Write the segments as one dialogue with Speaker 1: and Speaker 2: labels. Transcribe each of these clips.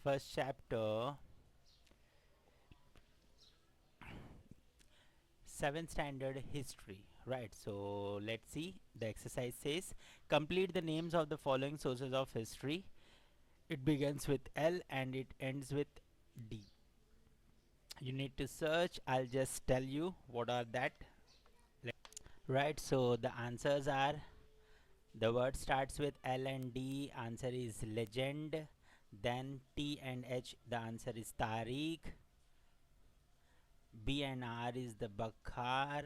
Speaker 1: First chapter, 7th standard history. Right, so let's see. The exercise says complete the names of the following sources of history. It begins with L and it ends with D. You need to search. I'll just tell you what are that. Right, so the answers are, the word starts with L and D, answer is legend. Then T and H, the answer is Tariq. B and R is the Bakhar.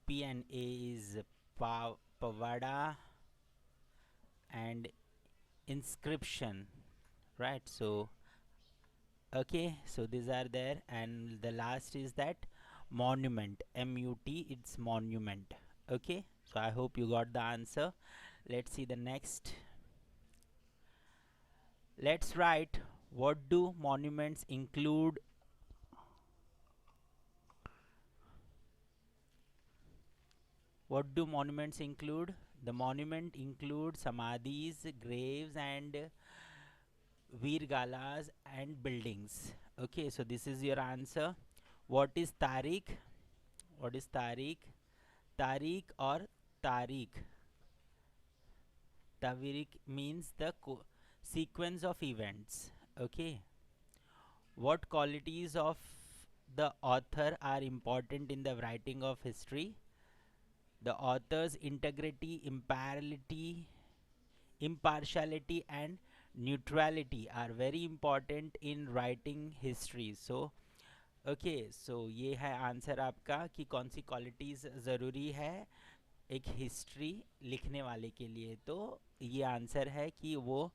Speaker 1: P and A is Pavada. And inscription. Right, so okay, so these are there, and the last is that monument, MUT, it's monument. Okay, so I hope you got the answer. Let's see the next. Let's write, what do monuments include? What do monuments include? The monument includes samadhis, graves, and virgalas and buildings. Okay, so this is your answer. What is Tariq? What is Tariq? Tariq or Tariq? Tariq means the sequence of events. Okay. What qualities of the author are important in the writing of history? The author's integrity, impartiality, and neutrality are very important in writing history. So okay so ये है answer आपका कि कौन सी qualities ज़रूरी है एक history लिखने वाले के लिए। तो ये आंसर है कि वो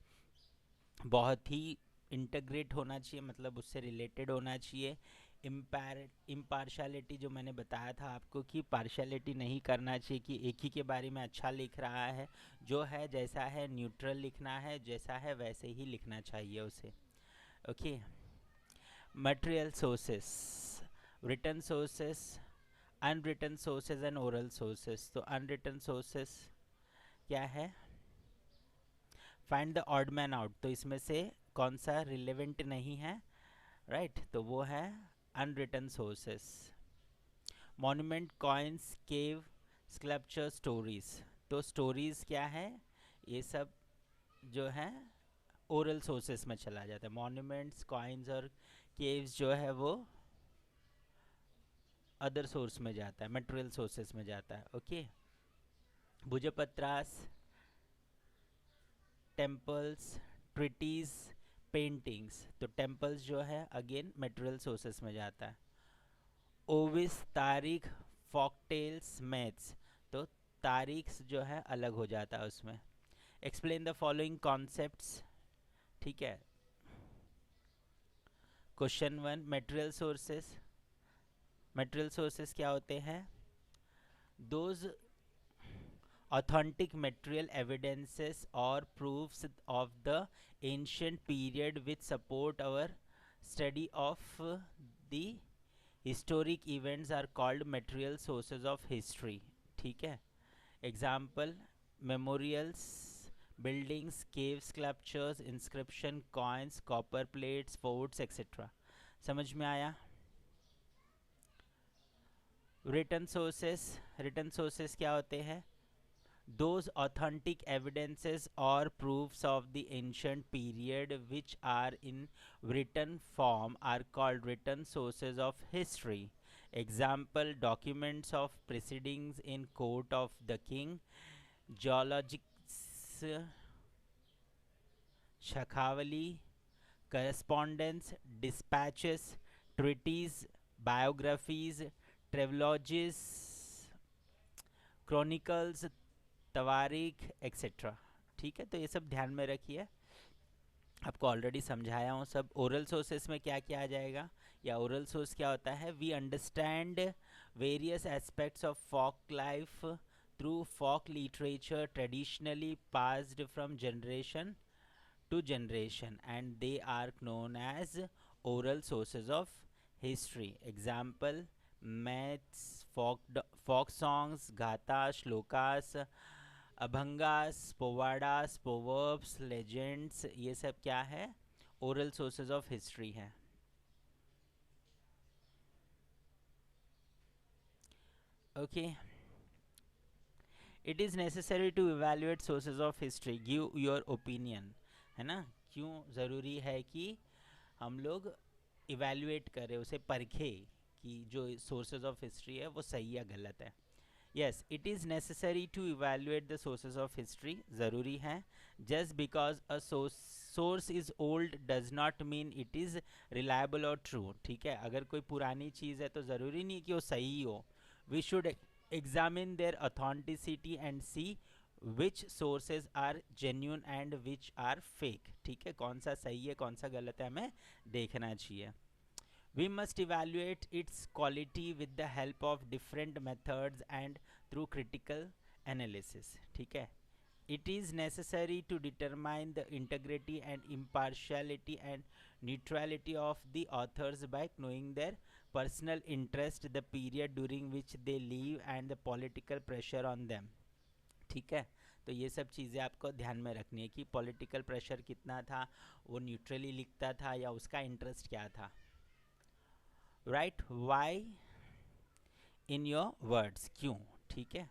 Speaker 1: बहुत ही इंटग्रेट होना चाहिए, मतलब उससे रिलेटेड होना चाहिए। इम्पार्शलिटी जो मैंने बताया था आपको कि पार्शलिटी नहीं करना चाहिए कि एक ही के बारे में अच्छा लिख रहा है, जो है जैसा है न्यूट्रल लिखना है, जैसा है वैसे ही लिखना चाहिए उसे। Okay, material sources, written sources, unwritten sources and oral sources. तो unwritten sources क्या है? find the odd man out, तो इसमें से कौन सा relevant नहीं है? right, तो वो है unwritten sources. monument, coins, cave, sculpture, stories, तो stories क्या है? ये सब जो है ओरल सोर्सेस में चला जाता है। मॉन्यूमेंट्स, कॉइन्स और केव्स जो है वो अदर सोर्स में जाता है, मटेरियल सोर्सेस में जाता है। ओके, भुजपत्रास, टेम्पल्स, ट्रिटीज, पेंटिंग्स, तो टेम्पल्स जो है अगेन मटेरियल सोर्सेस में जाता है। ओविस, तारीख, फॉकटेल्स, मैथ्स, तो तारीख जो है अलग हो जाता है उसमें। एक्सप्लेन द फॉलोइंग कॉन्सेप्ट्स, ठीक है। Question 1, material sources. Material sources क्या होते हैं? Those authentic material evidences or proofs of the ancient period which support our study of the historic events are called material sources of history। ठीक है, example memorials, buildings, cave sculptures, inscription, coins, copper plates, forts, etc। समझ में आया? Written sources, written sources क्या होते हैं? those authentic evidences or proofs of the ancient period which are in written form are called written sources of history। example, documents of proceedings in court of the king, geologics, shakhavali, correspondence, dispatches, treaties, biographies, travelogues, chronicles, तवारीख etcetera. ठीक है, तो ये सब ध्यान में रखिए, आपको ऑलरेडी समझाया हूँ सब। ओरल सोर्सेस में क्या क्या आ जाएगा, या ओरल सोर्स क्या होता है? We understand various aspects of folk life through folk literature traditionally passed from generation to generation and they are known as oral sources of history। example, myths, folk songs, gathas, shlokas, abhangas, powadas, proverbs, legends, ये सब क्या है? Oral sources of history हैं। Okay, it is necessary to evaluate sources of history, give your opinion, है ना। क्यों ज़रूरी है कि हम लोग इवेल्युएट करें, उसे परखे कि जो सोर्सेज ऑफ हिस्ट्री है वो सही या गलत है। Yes, it is necessary to evaluate the sources of history, ज़रूरी है। Just because a source is old does not mean it is reliable और ट्रू, ठीक है। अगर कोई पुरानी चीज़ है तो ज़रूरी नहीं कि वो सही हो। We should examine their authenticity and see which sources are genuine and which are fake, ठीक है। कौन सा सही है कौन सा गलत है हमें देखना चाहिए। We must evaluate its quality with the help of different methods and through critical analysis, ठीक है। It is necessary to determine the integrity and impartiality and neutrality of the authors by knowing their personal interest, the period during which they live and the political pressure on them, ठीक है। तो ये सब चीज़ें आपको ध्यान में रखनी है कि पॉलिटिकल प्रेशर कितना था, वो न्यूट्रली लिखता था या उसका इंटरेस्ट क्या था। Right, why in your words, क्यों, ठीक है।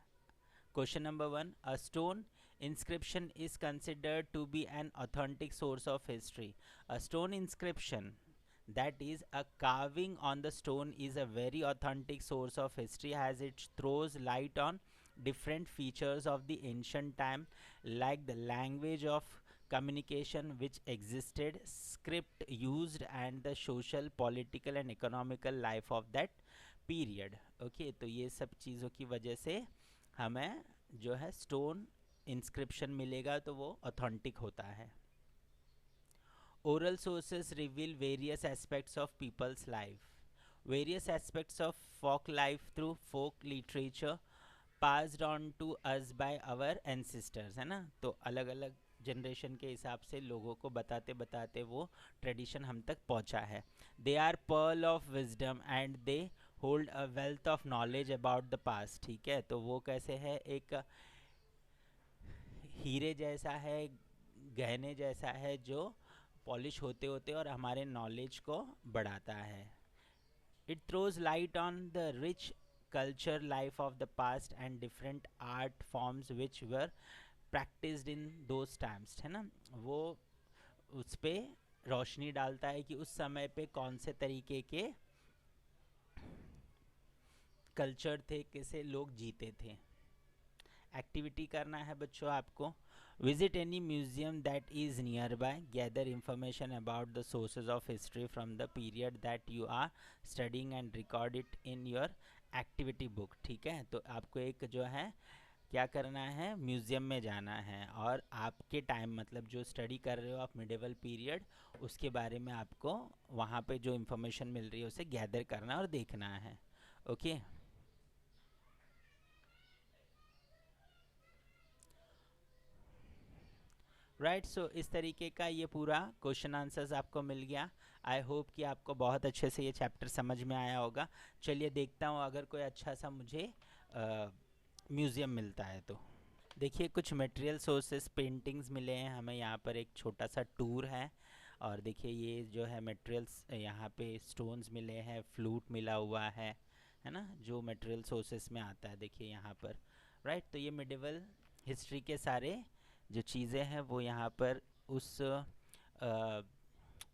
Speaker 1: Question number 1, a stone inscription is considered to be an authentic source of history. A stone inscription, that is a carving on the stone, is a very authentic source of history as it throws light on different features of the ancient time, like the language of communication which existed, script used, and the social, political and economical life of that period. Okay, तो ये सब चीज़ों की वजह से हमें जो है स्टोन इंस्क्रिप्शन मिलेगा तो वो ऑथेंटिक होता है। Oral sources reveal various aspects of people's life, various aspects of folk life through folk literature passed on to us by our ancestors, है ना। तो अलग अलग जनरेशन के हिसाब से लोगों को बताते बताते वो ट्रेडिशन हम तक पहुंचा है। They are pearl of wisdom and they hold a wealth of knowledge about the past, ठीक है। तो वो कैसे है, एक हीरे जैसा है, गहने जैसा है जो पॉलिश होते होते और हमारे नॉलेज को बढ़ाता है। It throws light on the rich culture life of the past and different art forms which were practiced in those times, है ना। वो उस पर रोशनी डालता है कि उस समय पे कौन से तरीके के कल्चर थे, कैसे लोग जीते थे। एक्टिविटी करना है बच्चों आपको, visit any museum that is near by, gather information about the sources of history from the period that you are studying and record it in your activity book, ठीक है। तो आपको एक जो है क्या करना है, म्यूज़ियम में जाना है और आपके टाइम मतलब जो स्टडी कर रहे हो आप मिडिवल पीरियड, उसके बारे में आपको वहाँ पे जो इन्फॉर्मेशन मिल रही है उसे गैदर करना और देखना है। Okay, right. सो इस तरीके का ये पूरा क्वेश्चन आंसर्स आपको मिल गया। आई होप कि आपको बहुत अच्छे से ये चैप्टर समझ में आया होगा। चलिए देखता हूँ अगर कोई अच्छा सा मुझे म्यूज़ियम मिलता है तो। देखिए कुछ मटेरियल सोर्सेस पेंटिंग्स मिले हैं हमें, यहाँ पर एक छोटा सा टूर है और देखिए ये जो है मटेरियल्स, यहाँ पे स्टोन्स मिले हैं, फ्लूट मिला हुआ है ना, जो मटेरियल सोर्सेस में आता है देखिए यहाँ पर, राइट। तो ये मिडिवल हिस्ट्री के सारे जो चीज़ें हैं वो यहाँ पर उस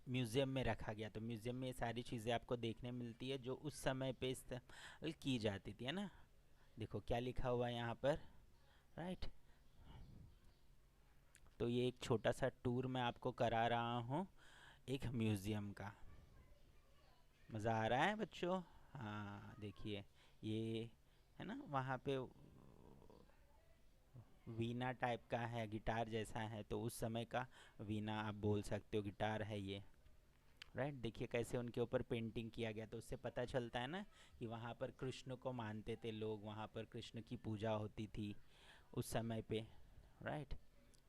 Speaker 1: म्यूज़ियम में रखा गया। तो म्यूज़ियम में ये सारी चीज़ें आपको देखने मिलती है जो उस समय पे इस्तेमाल की जाती थी, है ना। देखो क्या लिखा हुआ है यहाँ पर, राइट। तो ये एक छोटा सा टूर मैं आपको करा रहा हूँ एक म्यूज़ियम का। मज़ा आ रहा है बच्चों? हाँ देखिए ये है ना, वहाँ पे वीणा टाइप का है, गिटार जैसा है, तो उस समय का वीणा आप बोल सकते हो, गिटार है ये, राइट। देखिए कैसे उनके ऊपर पेंटिंग किया गया, तो उससे पता चलता है ना कि वहाँ पर कृष्ण को मानते थे लोग, वहाँ पर कृष्ण की पूजा होती थी उस समय पे, राइट।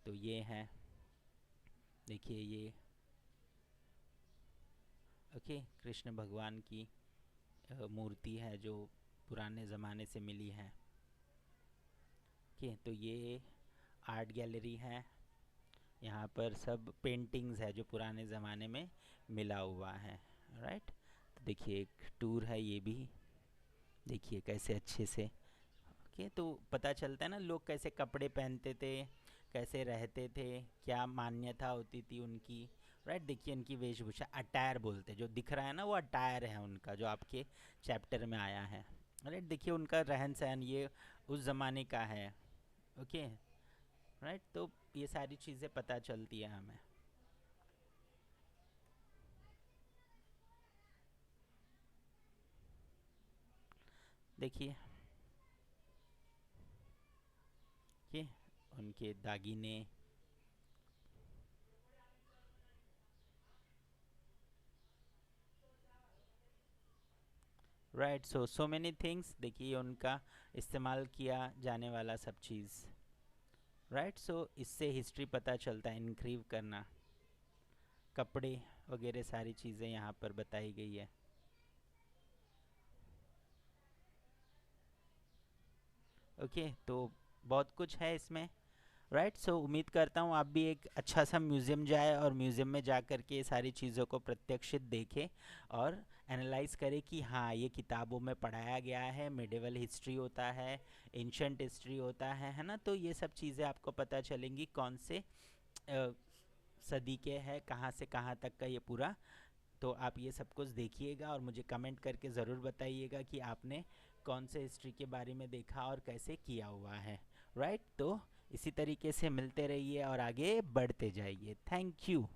Speaker 1: तो ये है, देखिए ये ओके कृष्ण भगवान की मूर्ति है जो पुराने ज़माने से मिली है। ओके, तो ये आर्ट गैलरी है, यहाँ पर सब पेंटिंग्स है जो पुराने ज़माने में मिला हुआ है। राइट, तो देखिए एक टूर है ये भी, देखिए कैसे अच्छे से। ओके, तो पता चलता है ना लोग कैसे कपड़े पहनते थे, कैसे रहते थे, क्या मान्यता होती थी उनकी। राइट, देखिए इनकी वेशभूषा, अटायर बोलते, जो दिख रहा है ना वो अटायर है उनका, जो आपके चैप्टर में आया है। राइट, देखिए उनका रहन सहन ये उस ज़माने का है। ओके, राइट, तो ये सारी चीज़ें पता चलती है हमें। देखिए ये उनके दागिने। राइट, सो मेनी थिंग्स, देखिए उनका इस्तेमाल किया जाने वाला सब चीज़। राइट, सो इससे हिस्ट्री पता चलता है, इनक्रीव करना, कपड़े वगैरह सारी चीज़ें यहाँ पर बताई गई है। ओके, तो बहुत कुछ है इसमें। राइट, सो उम्मीद करता हूँ आप भी एक अच्छा सा म्यूज़ियम जाए और म्यूज़ियम में जा कर के ये सारी चीज़ों को प्रत्यक्षित देखें और एनालाइज करें कि हाँ ये किताबों में पढ़ाया गया है, मिडिवल हिस्ट्री होता है, एंशंट हिस्ट्री होता है ना। तो ये सब चीज़ें आपको पता चलेंगी कौन से सदी के है, कहाँ से कहाँ तक का ये पूरा। तो आप ये सब कुछ देखिएगा और मुझे कमेंट करके ज़रूर बताइएगा कि आपने कौन से हिस्ट्री के बारे में देखा और कैसे किया हुआ है। राइट, तो इसी तरीके से मिलते रहिए और आगे बढ़ते जाइए। Thank you.